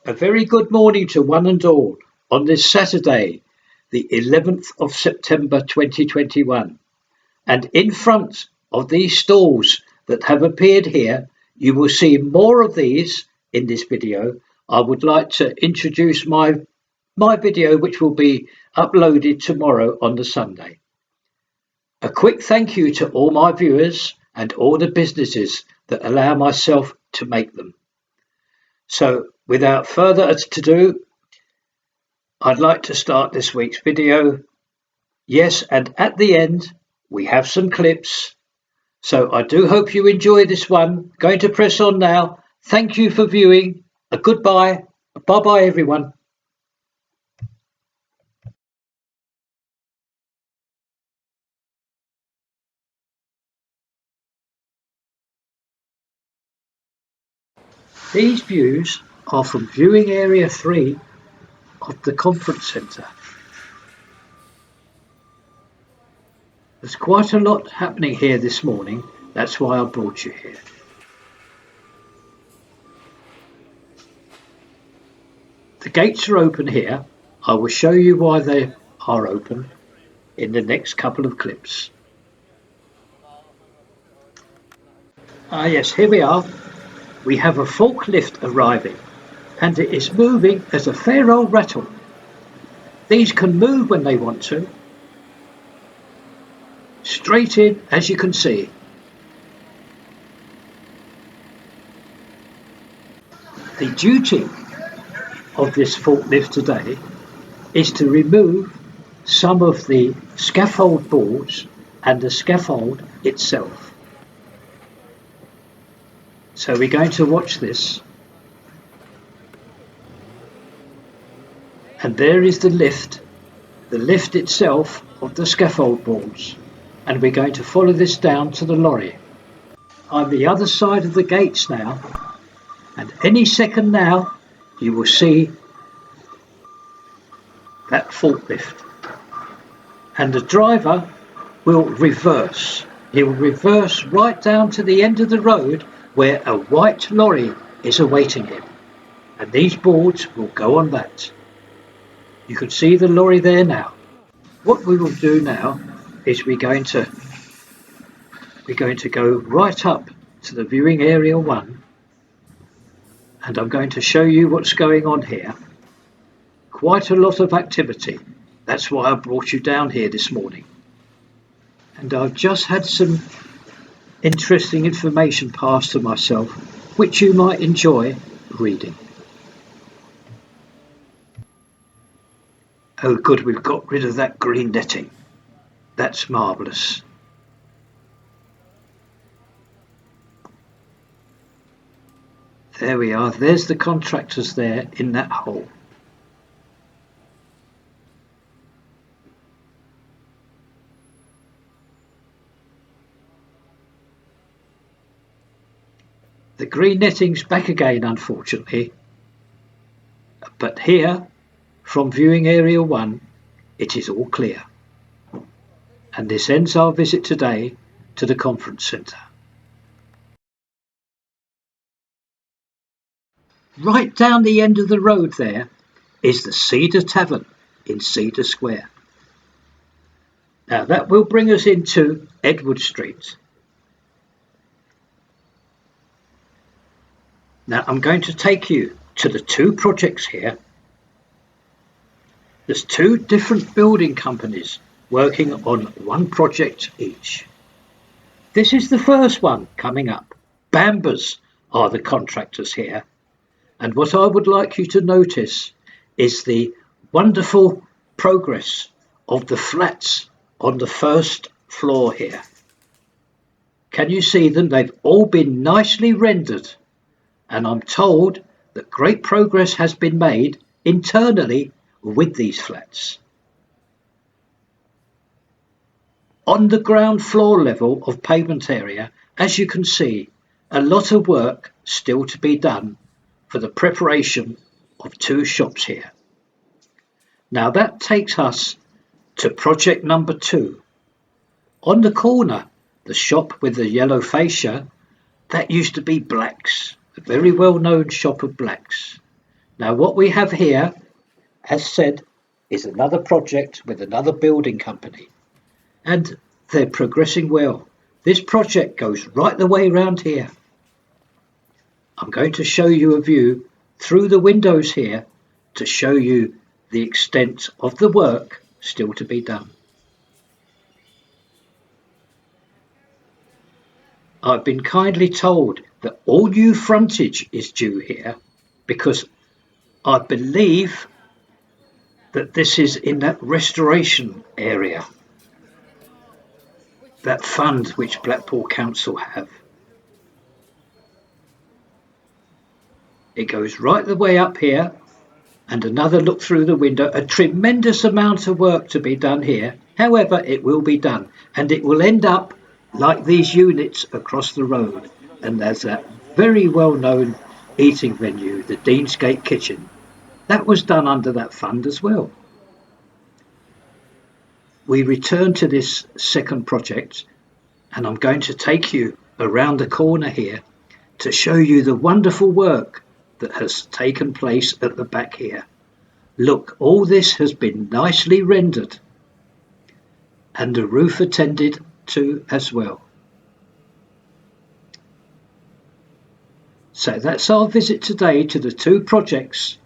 A very good morning to one and all on this Saturday, the 11th of September 2021. And in front of these stalls that have appeared here, you will see more of these in this video. I would like to introduce my video, which will be uploaded tomorrow on the Sunday. A quick thank you to all my viewers and all the businesses that allow myself to make them. So without further ado, I'd like to start this week's video. Yes, and at the end we have some clips. So I do hope you enjoy this one. Going to press on now. Thank you for viewing. A goodbye. Bye-bye everyone. These views are from viewing area 3 of the conference centre. There's quite a lot happening here this morning. That's why I brought you here. The gates are open here. I will show you why they are open in the next couple of clips. Yes, here we are. We have a forklift arriving and it is moving at a fair old rattle. These can move when they want to. Straight in, as you can see. The duty of this forklift today is to remove some of the scaffold boards and the scaffold itself. So we're going to watch this. And there is the lift itself of the scaffold boards. And we're going to follow this down to the lorry. I'm the other side of the gates now, and any second now you will see that forklift. And the driver will reverse. He will reverse right down to the end of the road where a white lorry is awaiting him. And these boards will go on that. You can see the lorry there now. What we will do now is we're going to go right up to the viewing area 1, and I'm going to show you what's going on here. Quite a lot of activity. That's why I brought you down here this morning. And I've just had some interesting information passed to myself, which you might enjoy reading. Oh good, we've got rid of that green netting. That's marvellous. There we are. There's the contractors there in that hole. The green netting's back again, unfortunately. But here, from viewing area 1, it is all clear. And this ends our visit today to the conference centre. Right down the end of the road there is the Cedar Tavern in Cedar Square. Now that will bring us into Edward Street. Now I'm going to take you to the 2 projects here. There's 2 different building companies working on one project each. This is the first one coming up. Bambas are the contractors here. And what I would like you to notice is the wonderful progress of the flats on the first floor here. Can you see them? They've all been nicely rendered. And I'm told that great progress has been made internally with these flats. On the ground floor level of pavement area, as you can see, a lot of work still to be done for the preparation of 2 shops here. Now that takes us to project number 2. On the corner, the shop with the yellow fascia, that used to be Black's, a very well-known shop of Black's. Now what we have here, as said, is another project with another building company, and they're progressing well. This project goes right the way around here. I'm going to show you a view through the windows here to show you the extent of the work still to be done. I've been kindly told that all new frontage is due here because I believe that this is in that restoration area, that fund which Blackpool Council have. It goes right the way up here, and another look through the window. A tremendous amount of work to be done here. However, it will be done, and it will end up like these units across the road. And there's that very well-known eating venue, the Deansgate Kitchen. That was done under that fund as well. We return to this second project, and I'm going to take you around the corner here to show you the wonderful work that has taken place at the back here. Look, all this has been nicely rendered, and the roof attended to as well. So that's our visit today to the two projects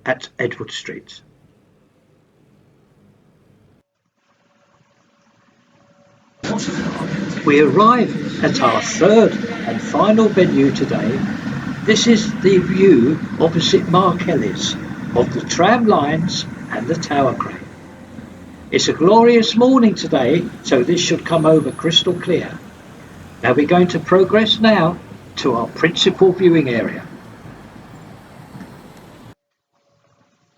at Edward Street. We arrive at our third and final venue today. This is the view opposite Markelly's of the tram lines and the tower crane. It's a glorious morning today, so this should come over crystal clear. Now we're going to progress now to our principal viewing area.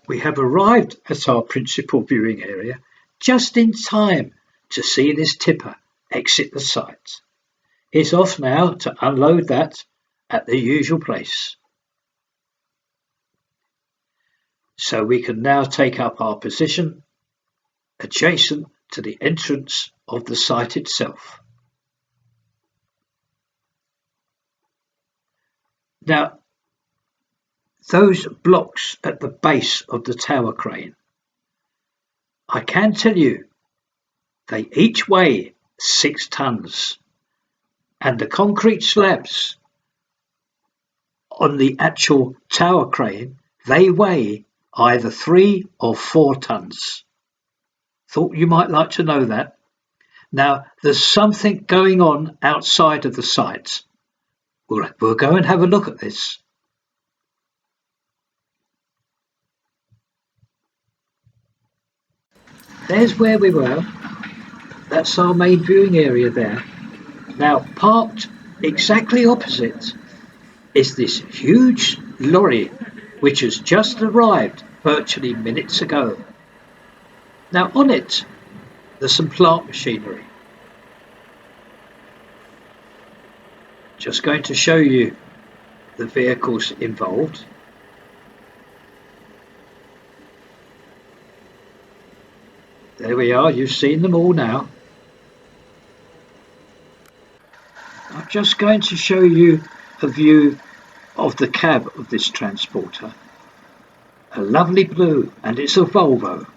We have arrived at our principal viewing area just in time to see this tipper exit the site. He's off now to unload that at the usual place. So we can now take up our position adjacent to the entrance of the site itself. Now, those blocks at the base of the tower crane, I can tell you they each weigh 6 tons, and the concrete slabs on the actual tower crane, they weigh either 3 or 4 tons. Thought you might like to know that. Now, there's something going on outside of the site. We'll go and have a look at this. There's where we were. That's our main viewing area there. Now, parked exactly opposite is this huge lorry which has just arrived virtually minutes ago. Now on it, there's some plant machinery. Just going to show you the vehicles involved. There we are, you've seen them all now. I'm just going to show you a view of the cab of this transporter. A lovely blue, and it's a Volvo.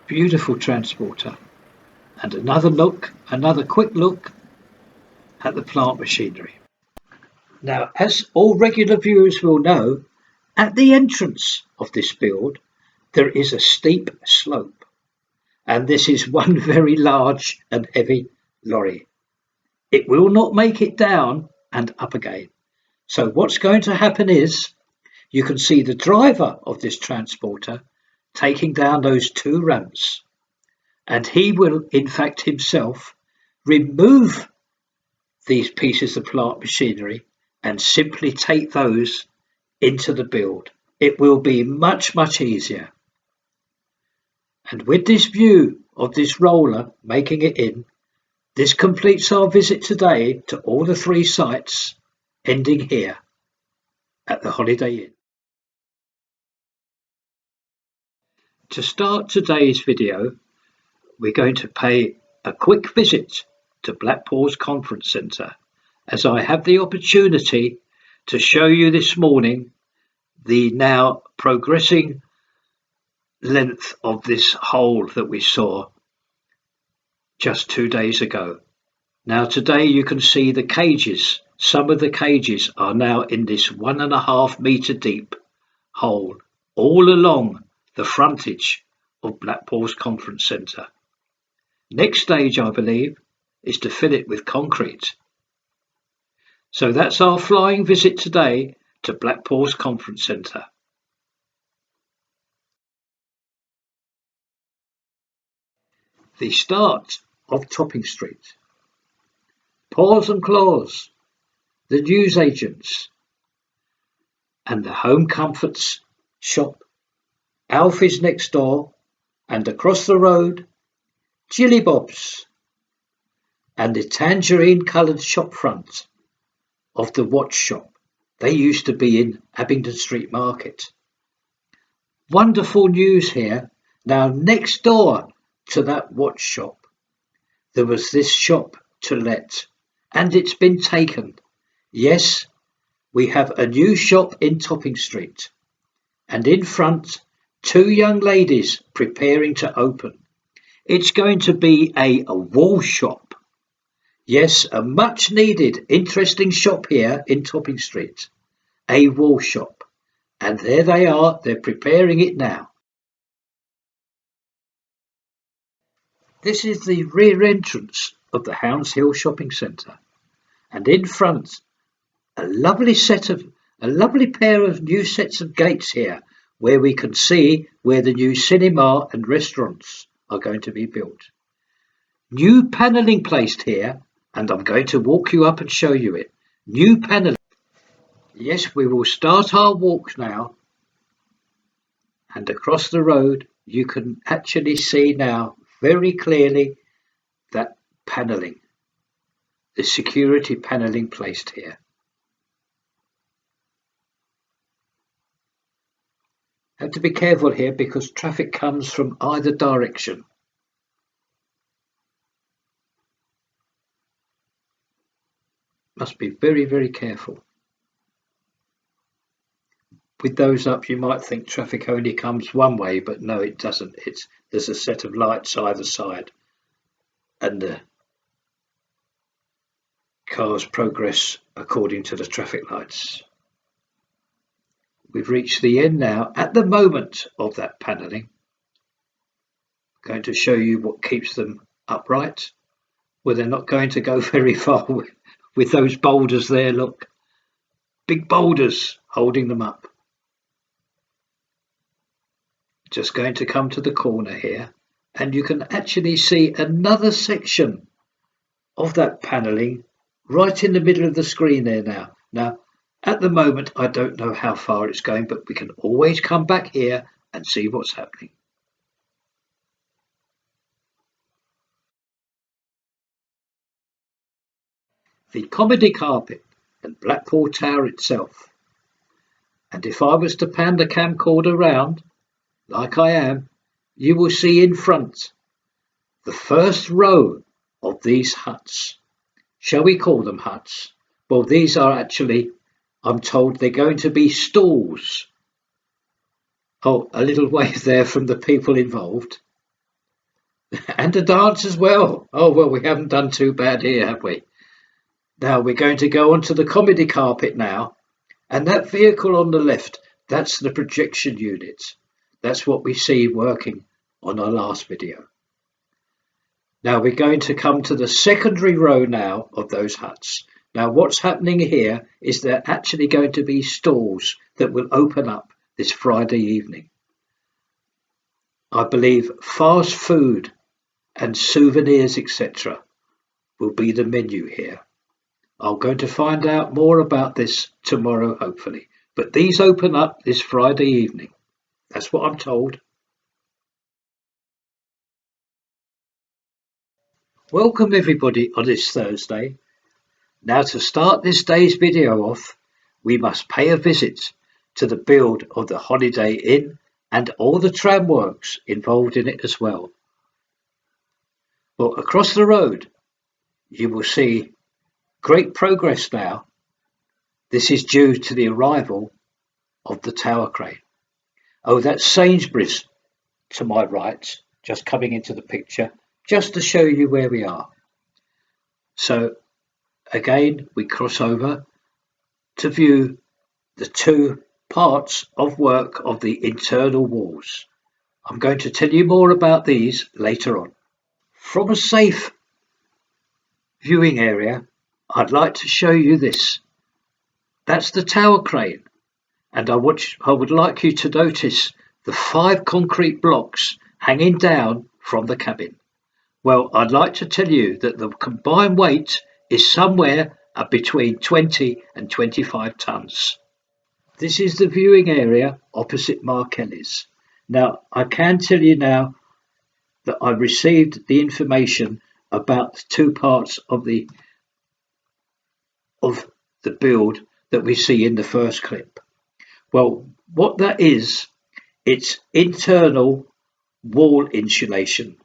Beautiful transporter. And another quick look at the plant machinery. Now, as all regular viewers will know, at the entrance of this build, there is a steep slope. And this is one very large and heavy lorry. It will not make it down and up again. So what's going to happen is you can see the driver of this transporter taking down those 2 ramps. And he will, in fact, himself remove these pieces of plant machinery and simply take those into the build. It will be much, much easier. And with this view of this roller making it in, this completes our visit today to all the 3 sites, ending here at the Holiday Inn. To start today's video, we're going to pay a quick visit to Blackpool's conference centre, as I have the opportunity to show you this morning the now progressing length of this hole that we saw just 2 days ago. Now today you can see the cages. Some of the cages are now in this 1.5 metre deep hole all along the frontage of Blackpool's conference centre. Next stage, I believe, is to fill it with concrete. So that's our flying visit today to Blackpool's conference centre. The start of Topping Street. Paws and Claws, the newsagents, and the Home Comforts shop, Alfie's next door, and across the road, Jilly Bob's, and the tangerine-coloured shop front of the watch shop. They used to be in Abingdon Street Market. Wonderful news here. Now next door to that watch shop, there was this shop to let, and it's been taken. Yes, we have a new shop in Topping Street, and in front, 2 young ladies preparing to open. It's going to be a wall shop. Yes, a much needed, interesting shop here in Topping Street. A wall shop. And there they are, they're preparing it now. This is the rear entrance of the Hounds Hill Shopping Centre. And in front, a lovely pair of new sets of gates here, where we can see where the new cinema and restaurants are going to be built. New panelling placed here, and I'm going to walk you up and show you it. New panelling. Yes, we will start our walk now. And across the road, you can actually see now very clearly that panelling, the security panelling placed here. Have to be careful here because traffic comes from either direction. Must be very, very careful. With those up, you might think traffic only comes one way, but no, it doesn't. There's a set of lights either side, and the cars progress according to the traffic lights. We've reached the end now. At the moment of that panelling, I'm going to show you what keeps them upright. Well, they're not going to go very far with those boulders there, look. Big boulders holding them up. Just going to come to the corner here, and you can actually see another section of that panelling right in the middle of the screen there now. Now, at the moment, I don't know how far it's going, but we can always come back here and see what's happening. The comedy carpet and Blackpool Tower itself. And if I was to pan the camcorder round, like I am, you will see in front the first row of these huts. Shall we call them huts? Well, these are actually, I'm told, they're going to be stalls. Oh, a little wave there from the people involved. And a dance as well. Oh, well, we haven't done too bad here, have we? Now we're going to go onto the comedy carpet now. And that vehicle on the left, that's the projection unit. That's what we see working on our last video. Now we're going to come to the secondary row now of those huts. Now what's happening here is they're actually going to be stalls that will open up this Friday evening. I believe fast food and souvenirs, etc. will be the menu here. I'm going to find out more about this tomorrow, hopefully. But these open up this Friday evening. That's what I'm told. Welcome everybody on this Thursday. Now to start this day's video off, we must pay a visit to the build of the Holiday Inn and all the tram works involved in it as well. Well, across the road, you will see great progress now. This is due to the arrival of the tower crane. Oh, that's Sainsbury's to my right, just coming into the picture, just to show you where we are. So again, we cross over to view the two parts of work of the internal walls. I'm going to tell you more about these later on. From a safe viewing area, I'd like to show you this. That's the tower crane, and I would like you to notice the 5 concrete blocks hanging down from the cabin. Well, I'd like to tell you that the combined weight is somewhere between 20 and 25 tons. This is the viewing area opposite Mark Kelly's. Now, I can tell you now that I received the information about the two parts of the build that we see in the first clip. Well, what that is, it's internal wall insulation,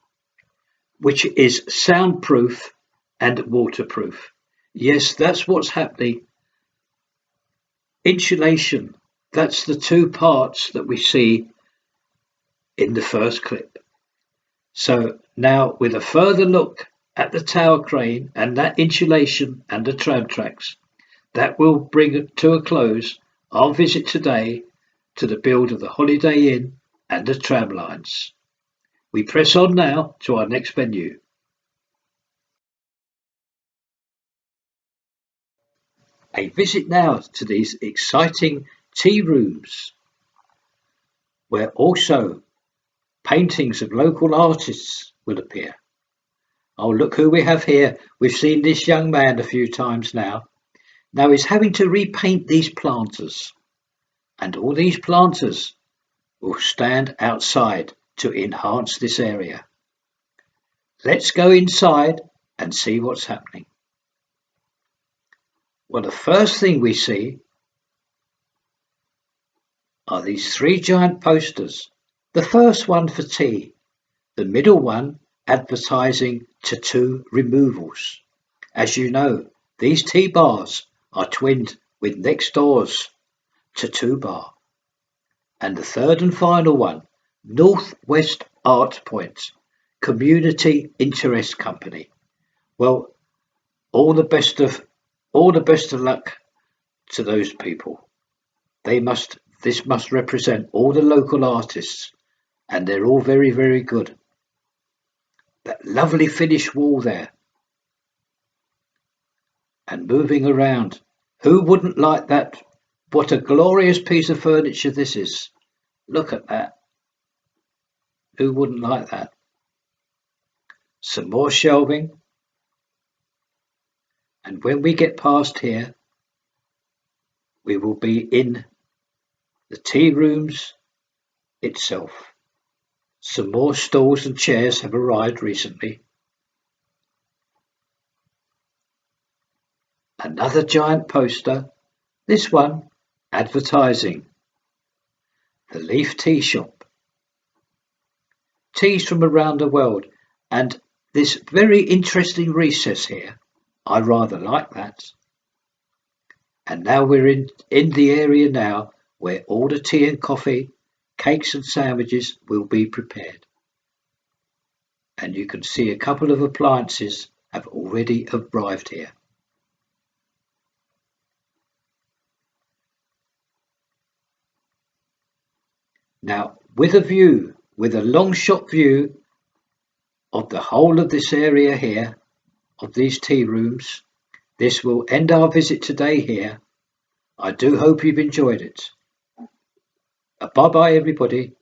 which is soundproof and waterproof. Yes, that's what's happening. Insulation, that's the two parts that we see in the first clip. So now with a further look at the tower crane and that insulation and the tram tracks, that will bring to a close our visit today to the build of the Holiday Inn and the tram lines. We press on now to our next venue. A visit now to these exciting tea rooms, where also paintings of local artists will appear. Oh, look who we have here. We've seen this young man a few times now. Now he's having to repaint these planters, and all these planters will stand outside to enhance this area. Let's go inside and see what's happening. Well, the first thing we see are these 3 giant posters. The first one for tea, the middle one advertising tattoo removals. As you know, these tea bars are twinned with next door's tattoo bar. And the third and final one, Northwest Art Point, Community Interest Company. Well, all the best of luck to those people. This must represent all the local artists, and they're all very, very good. That lovely finished wall there. And moving around. Who wouldn't like that? What a glorious piece of furniture this is. Look at that. Who wouldn't like that? Some more shelving. And when we get past here, we will be in the tea rooms itself. Some more stools and chairs have arrived recently. Another giant poster, this one advertising the Leaf Tea Shop. Teas from around the world, and this very interesting recess here. I rather like that. And now we're in the area now where all the tea and coffee, cakes and sandwiches will be prepared. And you can see a couple of appliances have already arrived here. Now, with a long shot view of the whole of this area here, of these tea rooms, this will end our visit today here. I do hope you've enjoyed it. Bye-bye, everybody.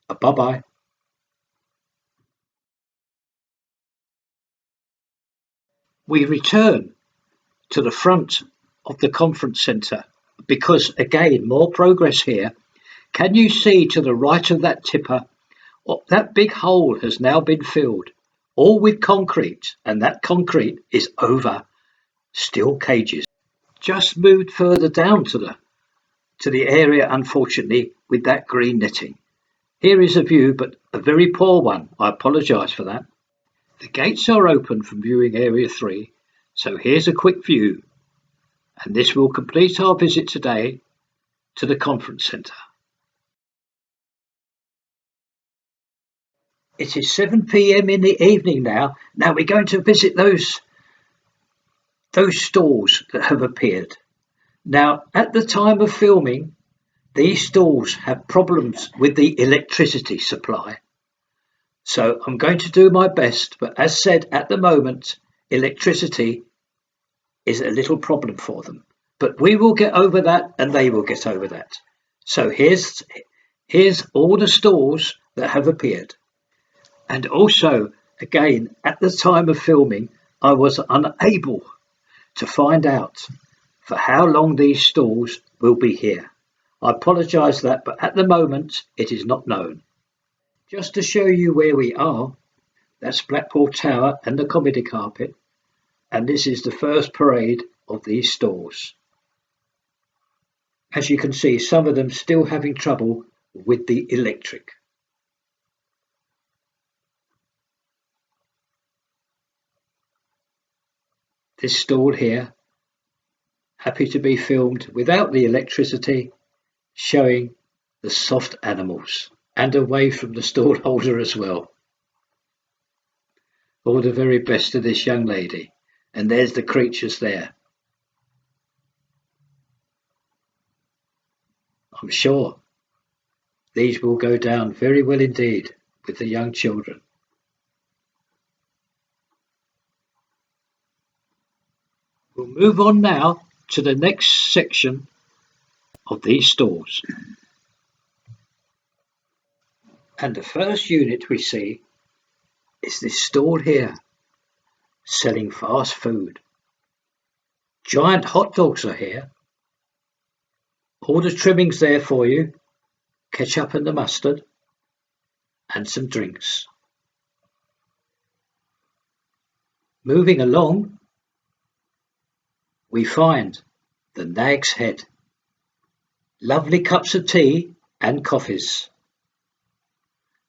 Bye-bye. We return to the front of the conference centre because, again, more progress here. Can you see to the right of that tipper? That big hole has now been filled, all with concrete, and that concrete is over steel cages. Just moved further down to the area, unfortunately, with that green netting. Here is a view, but a very poor one. I apologise for that. The gates are open from viewing area 3, So here's a quick view, and this will complete our visit today to the conference centre. It is 7 p.m. in the evening now. Now we're going to visit those stalls that have appeared. Now, at the time of filming, these stalls have problems with the electricity supply. So I'm going to do my best, but as said, at the moment, electricity is a little problem for them. But we will get over that, and they will get over that. So here's all the stalls that have appeared. And also, again, at the time of filming, I was unable to find out for how long these stalls will be here. I apologise that, but at the moment, it is not known. Just to show you where we are, that's Blackpool Tower and the comedy carpet, and this is the first parade of these stalls. As you can see, some of them still having trouble with the electric. This stall here, happy to be filmed without the electricity, showing the soft animals and away from the stall holder as well. All the very best to this young lady. And there's the creatures there. I'm sure these will go down very well indeed with the young children. We'll move on now to the next section of these stalls. And the first unit we see is this stall here, selling fast food. Giant hot dogs are here. All the trimmings there for you, ketchup and the mustard, and some drinks. Moving along, we find the Nag's Head. Lovely cups of tea and coffees.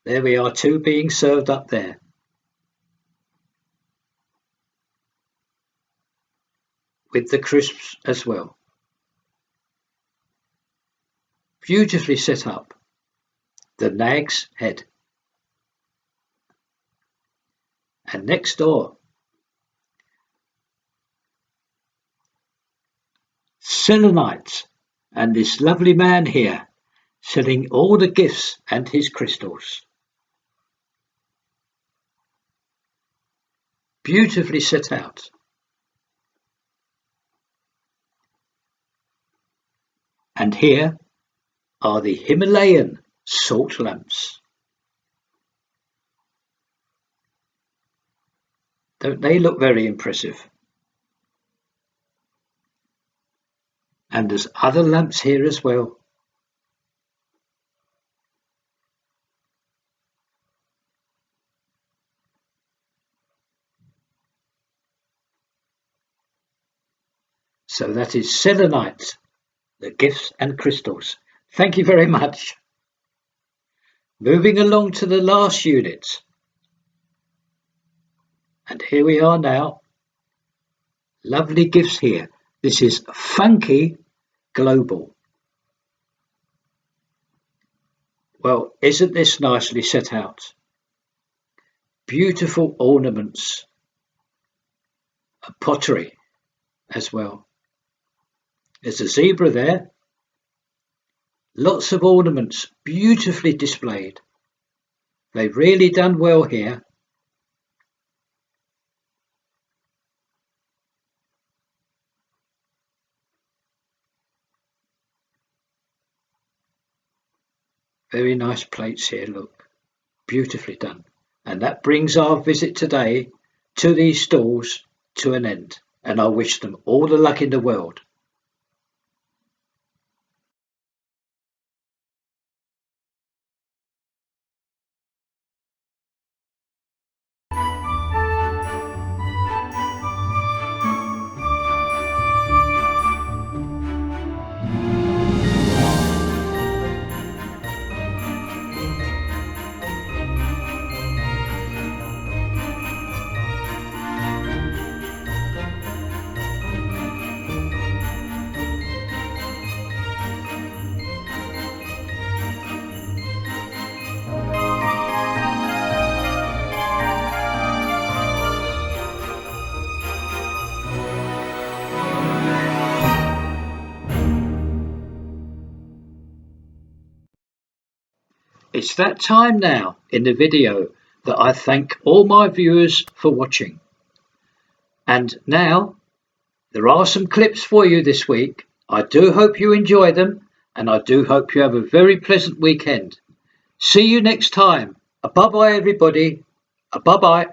There we are, two being served up there. With the crisps as well. Beautifully set up. The Nag's Head. And next door, Selenite, and this lovely man here selling all the gifts and his crystals. Beautifully set out. And here are the Himalayan salt lamps. Don't they look very impressive? And there's other lamps here as well. So that is selenite, the gifts and crystals. Thank you very much. Moving along to the last unit. And here we are now. Lovely gifts here. This is Funky Global. Well, isn't this nicely set out? Beautiful ornaments. A pottery as well. There's a zebra there. Lots of ornaments, beautifully displayed. They've really done well here. Very nice plates here, look. Beautifully done. And that brings our visit today to these stalls to an end. And I wish them all the luck in the world. it's that time now in the video that I thank all my viewers for watching. And now, there are some clips for you this week. I do hope you enjoy them, and I do hope you have a very pleasant weekend. See you next time. Bye-bye, everybody. Bye-bye.